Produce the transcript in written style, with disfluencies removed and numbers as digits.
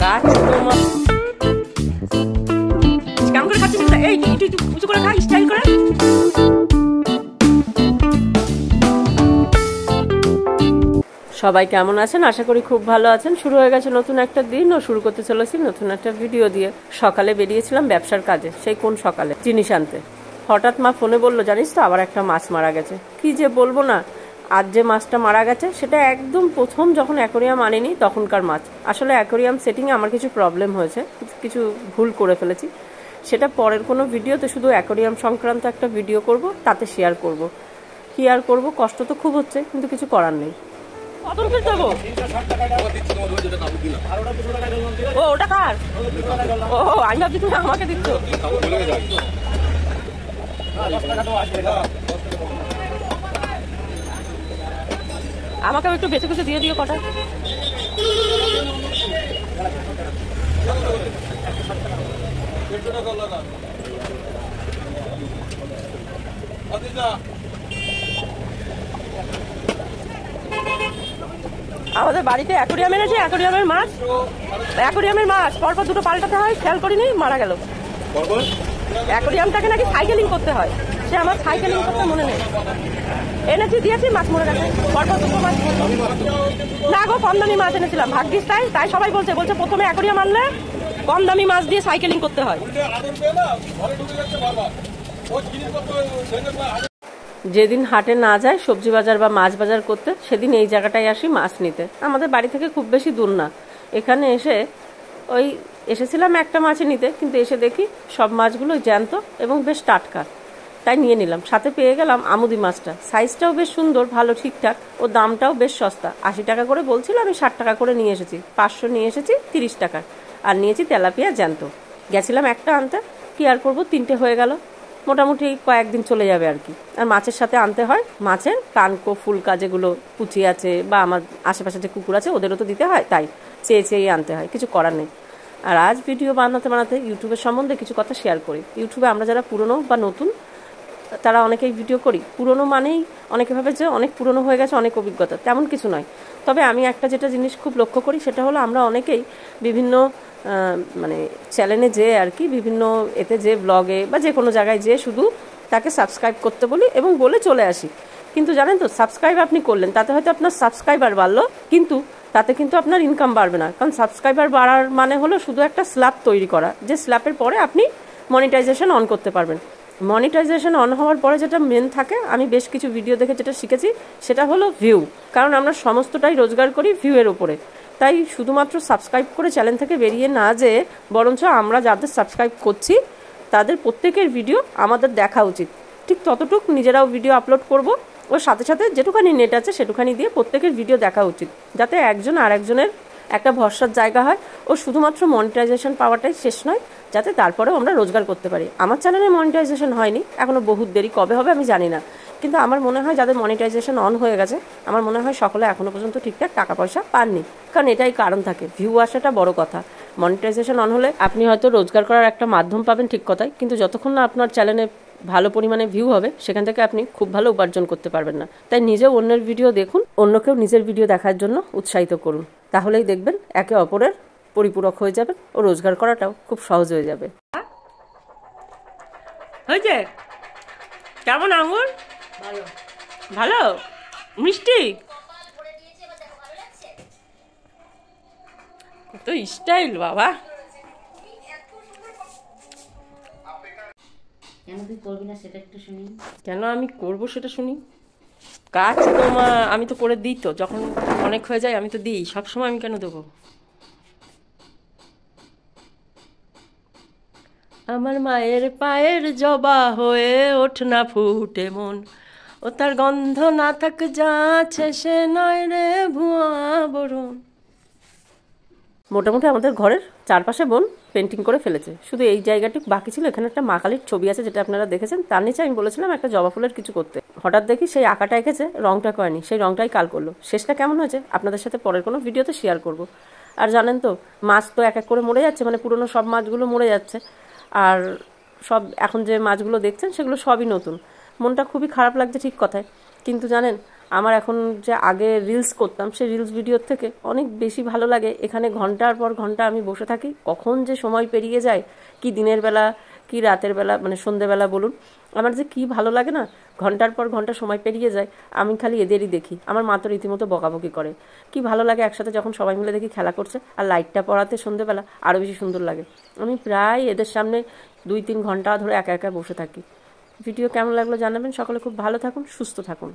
গাছ তোমার কেমন করে খাচ্ছিস? এই একটু একটু উঁচু করে খা, স্টাইল করে। সবাই কেমন আছেন? আশা করি খুব ভালো আছেন। শুরু হয়ে গেছে নতুন একটা দিন ও শুরু করতে চলেছি নতুন একটা ভিডিও দিয়ে। সকালে বেরিয়েছিলাম ব্যবসার কাজে, সেই কোন সকালে জিনিস আনতে। হঠাৎ মা ফোনে বললো, জানিস তো আবার একটা মাছ মারা গেছে। কি যে বলবো না, আজ যে মাছটা মারা গেছে সেটা একদম প্রথম যখন অ্যাকোরিয়াম আনিনি তখনকার মাছ। আসলে অ্যাকোরিয়াম সেটিংয়ে আমার কিছু প্রবলেম হয়েছে, কিছু ভুল করে ফেলেছি। সেটা পরের কোনো ভিডিওতে শুধু অ্যাকোরিয়াম সংক্রান্ত একটা ভিডিও করব, তাতে শেয়ার করব। কি আর করব, কষ্ট তো খুব হচ্ছে, কিন্তু কিছু করার নেই। কত রুপি দেবো? ও ওটা কার? ও আমি ভাবছি তুমি আমাকে দিচ্ছ। আমাকে একটু বেছে বেছে দিয়ে দিও কটা। আমাদের বাড়িতে অ্যাকোরিয়াম এনেছে, অ্যাকোরিয়ামের মাছ পরপর দুটো পাল্টাতে হয়, খেয়াল করিনি, মারা গেল। অ্যাকোরিয়ামটাকে নাকি সাইকেলিং করতে হয়, সে আমার সাইকেলিং করতে মনে নেই। এনেছি দিয়েছি, মাছ মরে গেছে পরপর দুটো মাছ। না গো, কম দামি মাছ এনেছিলাম, ভাগ্যিস তাই সবাই বলছে প্রথমে অ্যাকোরিয়াম আনলে কম দামি মাছ দিয়ে সাইকেলিং করতে হয়। যেদিন হাটে না যায় সবজি বাজার বা মাছ বাজার করতে, সেদিন এই জায়গাটায় আসি মাছ নিতে। আমাদের বাড়ি থেকে খুব বেশি দূর না। এখানে এসেছিলাম একটা মাছ নিতে, কিন্তু এসে দেখি সব মাছগুলো জ্যান্ত এবং বেশ টাটকা, তাই নিয়ে নিলাম। সাথে পেয়ে গেলাম আমুদি মাছটা, সাইজটাও বেশ সুন্দর, ভালো ঠিকঠাক, ও দামটাও বেশ সস্তা। 80 টাকা করে বলছিল, আমি 60 টাকা করে নিয়ে এসেছি। 500 নিয়ে এসেছি 30 টাকা। আর নিয়েছি তেলাপিয়া জ্যান্ত। গেছিলাম একটা আনতে, কি আর করবো, 3টে হয়ে গেল। মোটামুটি কয়েকদিন চলে যাবে আর কি। আর মাছের সাথে আনতে হয় মাছের কানকো ফুলকা, যেগুলো পুঁচি আছে বা আমার আশেপাশে যে কুকুর আছে ওদেরও তো দিতে হয়, তাই চেয়ে আনতে হয়, কিছু করার নেই। আর আজ ভিডিও বানাতে ইউটিউবের সম্বন্ধে কিছু কথা শেয়ার করি। ইউটিউবে আমরা যারা পুরনো বা নতুন, তারা অনেকেই ভিডিও করি। পুরনো মানেই অনেকে ভাবে যে অনেক পুরনো হয়ে গেছে, অনেক অভিজ্ঞতা, তেমন কিছু নয়। তবে আমি একটা যেটা জিনিস খুব লক্ষ্য করি, সেটা হলো আমরা অনেকেই বিভিন্ন চ্যানেলে যেয়ে আর কি, বিভিন্ন এতে যে ব্লগে বা যে কোনো জায়গায় যেয়ে শুধু তাকে সাবস্ক্রাইব করতে বলি এবং বলে চলে আসি। কিন্তু জানেন তো, সাবস্ক্রাইব আপনি করলেন, তাতে হয়তো আপনার সাবস্ক্রাইবার বাড়লো, কিন্তু তাতে কিন্তু আপনার ইনকাম বাড়বে না। কারণ সাবস্ক্রাইবার বাড়ার মানে হলো শুধু একটা স্ল্যাব তৈরি করা, যে স্ল্যাবের পরে আপনি মনিটাইজেশন অন করতে পারবেন। মনিটাইজেশন অন হওয়ার পরে যেটা মেন থাকে, আমি বেশ কিছু ভিডিও দেখে যেটা শিখেছি, সেটা হলো ভিউ। কারণ আমরা সমস্তটাই রোজগার করি ভিউয়ের উপরে। তাই শুধুমাত্র সাবস্ক্রাইব করে চ্যানেল থেকে বেরিয়ে না যেয়ে, বরঞ্চ আমরা যাদের সাবস্ক্রাইব করছি তাদের প্রত্যেকের ভিডিও আমাদের দেখা উচিত। ঠিক ততটুকু নিজেরাও ভিডিও আপলোড করব, ওর সাথে সাথে যেটুখানি নেট আছে সেটুখানি দিয়ে প্রত্যেকের ভিডিও দেখা উচিত, যাতে একজন আর একজনের একটা ভরসার জায়গা হয়। ও শুধুমাত্র মনিটাইজেশন পাওয়াটাই শেষ নয়, যাতে তারপরেও আমরা রোজগার করতে পারি। আমার চ্যানেলে মনিটাইজেশন হয়নি, এখনও বহুত দেরি, কবে হবে আমি জানি না। কিন্তু আমার মনে হয় যাদের মনিটাইজেশন অন হয়ে গেছে, আমার মনে হয় সকলে এখনও পর্যন্ত ঠিকঠাক টাকা পয়সা পাননি। কারণ এটাই কারণ থাকে, ভিউ আসাটা বড় কথা। মনিটাইজেশন অন হলে আপনি হয়তো রোজগার করার একটা মাধ্যম পাবেন, ঠিক কথাই, কিন্তু যতক্ষণ না আপনার চ্যানেলে ভালো পরিমাণে ভিউ হবে, সেখান থেকে আপনি খুব ভালো উপার্জন করতে পারবেন না। তাই নিজেও অন্যের ভিডিও দেখুন, অন্যকেও নিজের ভিডিও দেখার জন্য উৎসাহিত করুন। তাহলেই দেখবেন একে অপরের পরিপূরক হয়ে যাবেন ও রোজগার করাটাও খুব সহজ হয়ে যাবে। হয়েছে কেমন আঙুর? ভালো মিষ্টি, কত স্টাইল বাবা। কেন আমি করবো সেটা শুনি। কাজ তো আমি তো করে দিই, তো যখন অনেক হয়ে যায় আমি তো দিই, সবসময় আমি কেন দেবো? আমার মায়ের পায়ের জবা হয়ে ওঠ না ফুটে মন, ও তার গন্ধ না থাক যাচ্ছে সে নয় রে ভুয়া বরণ। মোটামুটি আমাদের ঘরের চারপাশে বোন পেন্টিং করে ফেলেছে, শুধু এই জায়গাটি বাকি ছিল। এখানে একটা মা কালীর ছবি আছে, যেটা আপনারা দেখেছেন। তার নিচে আমি বলেছিলাম একটা জবা ফুলের কিছু করতে। হঠাৎ দেখি সেই আঁকাটা এঁকেছে, রংটা করেনি, সেই রংটাই কাল করলো। শেষটা কেমন হয়েছে আপনাদের সাথে পরের কোনো ভিডিওতে শেয়ার করব। আর জানেন তো, মাছ তো এক এক করে মরে যাচ্ছে, পুরনো সব মাছগুলো মরে যাচ্ছে। আর সব এখন যে মাছগুলো দেখছেন সেগুলো সবই নতুন। মনটা খুবই খারাপ লাগছে, ঠিক কথায়। কিন্তু জানেন, আমার এখন যে আগে রিলস করতাম সেই রিলস ভিডিওর থেকে অনেক বেশি ভালো লাগে এখানে ঘন্টার পর ঘন্টা আমি বসে থাকি, কখন যে সময় পেরিয়ে যায়, কি দিনের বেলা কি রাতের বেলা, মানে সন্ধেবেলা বলুন, আমার যে কি ভালো লাগে না, ঘন্টার পর ঘন্টা সময় পেরিয়ে যায়। আমি খালি এদেরই দেখি, আমার মা তো রীতিমতো বকাবকি করে। কি ভালো লাগে একসাথে যখন সবাই মিলে দেখি খেলা করছে, আর লাইটটা পড়াতে সন্ধেবেলা আরও বেশি সুন্দর লাগে। আমি প্রায় এদের সামনে 2-3 ঘন্টা ধরে একা একা বসে থাকি। ভিডিও কেমন লাগলো জানাবেন। সকলে খুব ভালো থাকুন, সুস্থ থাকুন।